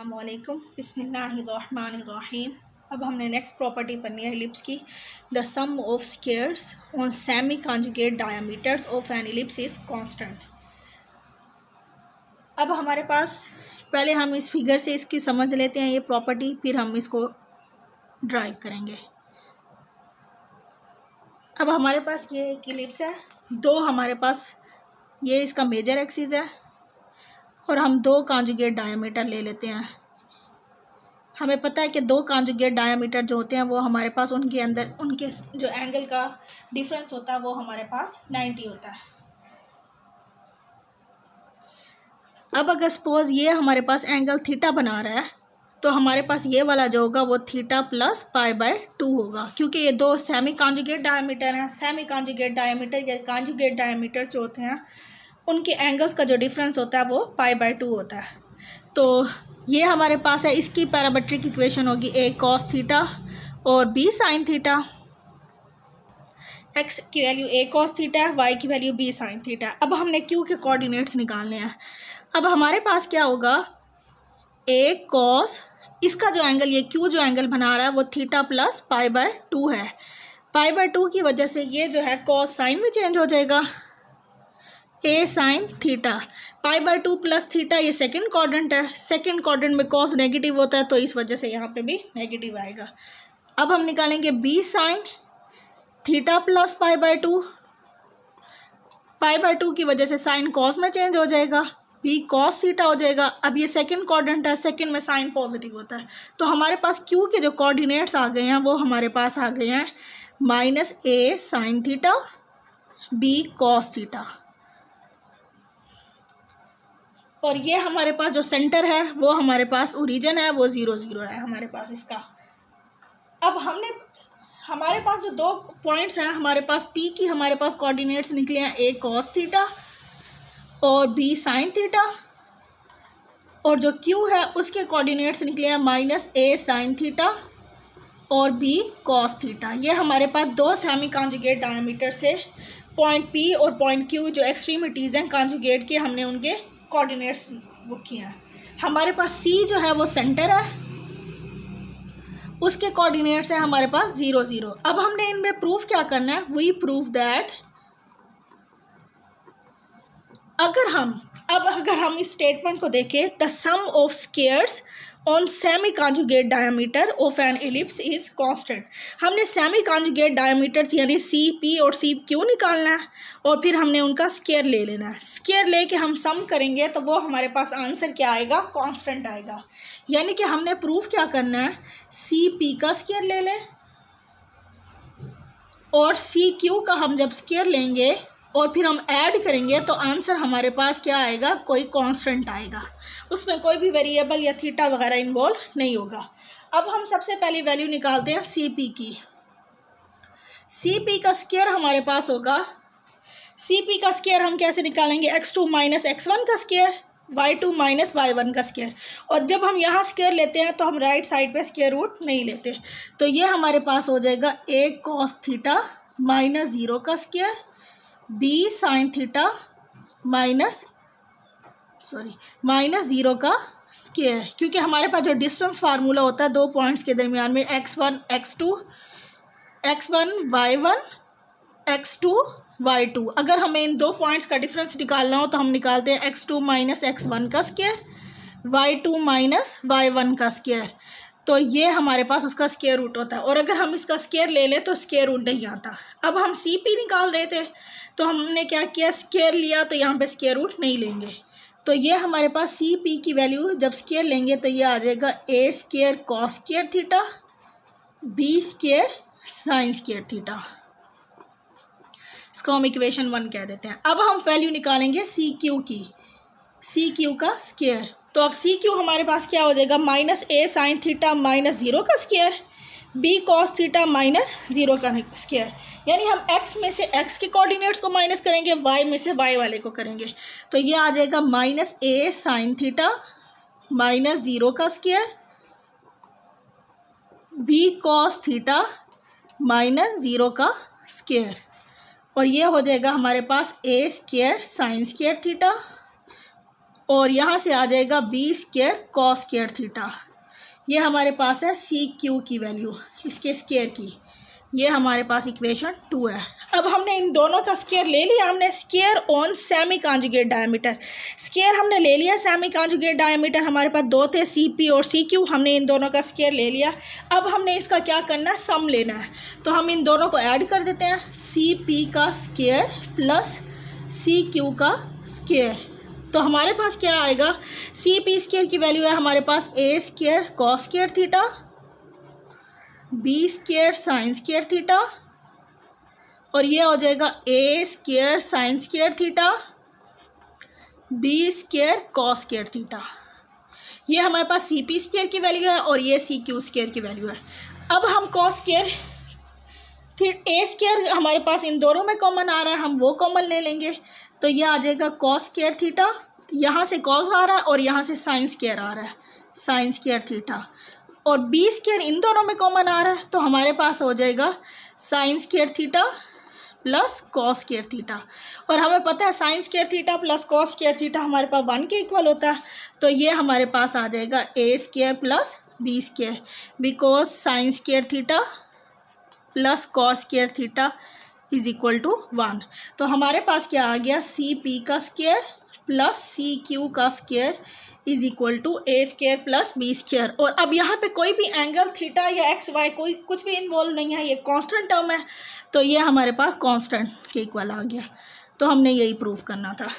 अस्सलामुअलैकुम बिस्मिल्लाहिर्रहमानिर्रहीम। अब हमने नेक्स्ट प्रॉपर्टी पढ़नी है एलिप्स की। The sum of squares on semi conjugate diameters of an ellipse is constant. अब हमारे पास पहले हम इस फिगर से इसकी समझ लेते हैं ये प्रॉपर्टी, फिर हम इसको ड्राइव करेंगे। अब हमारे पास ये एक एलिप्स है, दो हमारे पास ये इसका मेजर एक्सिस है और हम दो कॉन्जुगेट डायमीटर ले लेते हैं। हमें पता है कि दो कॉन्जुगेट डायमीटर जो होते हैं वो हमारे पास उनके अंदर उनके जो एंगल का डिफरेंस होता है वो हमारे पास 90 होता है। अब अगर सपोज ये हमारे पास एंगल थीटा बना रहा है तो हमारे पास ये वाला जो होगा वो थीटा प्लस पाई/2 होगा, क्योंकि ये दो सेमी कॉन्जुगेट डायमीटर हैं। सेमी कॉन्जुगेट डायमीटर या कॉन्जुगेट डायमीटर जो होते हैं उनके एंगल्स का जो डिफरेंस होता है वो पाई/2 होता है। तो ये हमारे पास है, इसकी पैरामेट्रिक इक्वेशन होगी a cos थीटा और b sin थीटा। x की वैल्यू a cos थीटा है, y की वैल्यू b sin थीटा है। अब हमने q के कोऑर्डिनेट्स निकालने हैं। अब हमारे पास क्या होगा, a cos, इसका जो एंगल ये q जो एंगल बना रहा है वो थीटा प्लस पाई/2 है। पाई/2 की वजह से ये जो है cos साइन में चेंज हो जाएगा, a sin थीटा। पाई/2 प्लस थीटा ये सेकंड क्वाड्रेंट है, सेकंड क्वाड्रेंट में cos नेगेटिव होता है तो इस वजह से यहाँ पे भी नेगेटिव आएगा। अब हम निकालेंगे b sin थीटा प्लस पाई/2। पाई/2 की वजह से साइन cos में चेंज हो जाएगा, b cos थीटा हो जाएगा। अब ये सेकंड क्वाड्रेंट है, सेकंड में साइन पॉजिटिव होता है तो हमारे पास q के जो कोऑर्डिनेट्स आ गए हैं वो हमारे पास आ गए हैं -a sin theta b cos theta. और ये हमारे पास जो सेंटर है वो हमारे पास ओरिजिन है वो 0 0 है हमारे पास इसका। अब हमारे पास जो दो पॉइंट्स हैं, हमारे पास P की हमारे पास कोऑर्डिनेट्स निकले हैं a cos थीटा और b sin थीटा, और जो Q है उसके कोऑर्डिनेट्स निकले हैं -a sin थीटा और b cos थीटा। ये हमारे पास दो सेमी कॉन्जुगेट डायमीटर से पॉइंट P और पॉइंट Q जो एक्सट्रीमिटीज़ हैं कॉन्जुगेट के, हमने उनके कोऑर्डिनेट्स बुक किए हैं। हमारे पास C जो है वो सेंटर है, उसके कोऑर्डिनेट्स हैं हमारे पास 0 0। अब हमने इनमें प्रूफ क्या करना है, वी प्रूफ दैट अगर हम इस स्टेटमेंट को देखें, the sum of squares on semi conjugate diameter of an ellipse is constant. हमने सेमी कॉन्जुगेट डायमीटर्स यानी CP और CQ निकालना है और फिर हमने उनका स्क्वायर ले लेना है। स्क्वायर लेके हम सम करेंगे तो वो हमारे पास आंसर क्या आएगा, कांस्टेंट आएगा। यानी कि हमने प्रूफ क्या करना है, CP का स्क्वायर ले लें और CQ का हम जब स्क्वायर लेंगे और फिर हम ऐड करेंगे तो आंसर हमारे पास क्या आएगा, कोई कांस्टेंट आएगा, उसमें कोई भी वेरिएबल या थीटा वगैरह इन्वॉल्व नहीं होगा। अब हम सबसे पहली वैल्यू निकालते हैं CP की। CP का स्क्वायर हमारे पास होगा, CP का स्क्वायर हम कैसे निकालेंगे, x2 - x1 का स्क्वायर, y2 - y1 का स्क्वायर। और जब हम यहाँ स्क्वायर लेते हैं तो हम राइट साइड पे स्क्वायर रूट नहीं लेते, तो ये हमारे पास हो जाएगा a cos थीटा -0 का स्क्वायर, b sin थीटा -0 का स्क्वायर। क्योंकि हमारे पास जो डिस्टेंस फार्मूला होता है दो पॉइंट्स के दरमियान में, x1 x2, x1 y1, x2 y2, अगर हमें इन दो पॉइंट्स का डिफरेंस निकालना हो तो हम निकालते हैं x2 - x1 का स्क्वायर, y2 - y1 का स्क्वायर। तो ये हमारे पास उसका स्क्वायर रूट होता है, और अगर हम इसका स्क्वायर ले लें तो स्क्वायर रूट नहीं आता। अब हम CP निकाल रहे थे तो हमने क्या किया, स्क्वायर लिया तो यहाँ पे स्क्वायर रूट नहीं लेंगे। तो ये हमारे पास CP की वैल्यू जब स्क्वायर लेंगे तो ये आ जाएगा a square cos square theta b square sine square theta. इसको हम इक्वेशन 1 कह देते हैं। अब हम वैल्यू निकालेंगे CQ की, CQ का स्क्वायर। तो अब CQ हमारे पास क्या हो जाएगा, -a sin थीटा -0 का स्क्वायर, b cos थीटा -0 का स्क्वायर। यानी हम x में से x के कोऑर्डिनेट्स को माइनस करेंगे, y में से y वाले को करेंगे, तो ये आ जाएगा -a sin थीटा -0 का स्क्वायर, b cos थीटा -0 का स्क्वायर, और ये हो जाएगा हमारे पास a square sine square theta और यहाँ से आ जाएगा B square cos square theta. ये हमारे पास है सी क्यू की वैल्यू, इसके स्क्वायर की। ये हमारे पास इक्वेशन 2 है। अब हमने इन दोनों का स्क्वायर ले लिया, हमने square on semi conjugate diameter. Square हमने ले लिया सेमी कॉन्जुगेट डायमीटर, हमारे पास दो थे सी पी और सी क्यू, हमने इन दोनों का स्क्वायर ले लिया। अब हमने इसका क्या करना है, सम लेना है। तो हम इन दोनों को ऐड कर देते हैं, सी पी का स्क्वायर प्लस सी क्यू का स्क्वायर। तो हमारे पास क्या आएगा, सी पी स्क्वायर की वैल्यू है हमारे पास A square cos square theta, B square sine square theta, और ये हो जाएगा A square sine square theta, B square cos square theta. ये हमारे पास सी पी स्क्वायर की वैल्यू है और ये सी क्यू स्क्वायर की वैल्यू है। अब हम कॉस स्क्वायर फिर ए स्क्वायर हमारे पास इन दोनों में कॉमन आ रहा है, हम वो कॉमन ले लेंगे। तो ये आ जाएगा कॉस स्क्वायर थीटा, यहाँ से कॉस आ रहा है और यहाँ से साइन स्क्वायर आ रहा है, साइन स्क्वायर थीटा, और बी स्क्वायर इन दोनों में कॉमन आ रहा है। तो हमारे पास हो जाएगा sign square theta plus cos square theta. और हमें पता है sign square theta plus cos square theta हमारे पास 1 के इक्वल होता है। तो ये हमारे पास आ जाएगा A square plus B square, because sine square theta plus cos square theta is equal to 1। तो हमारे पास क्या आ गया, सी पी का स्क्वायर प्लस सी क्यू का square is equal to A square plus B square. और अब यहाँ पे कोई भी एंगल थीटा या एक्स वाई कोई कुछ भी इन्वॉल्व नहीं है, ये कांस्टेंट टर्म है। तो ये हमारे पास कांस्टेंट के इक्वल आ गया। तो हमने यही प्रूव करना था।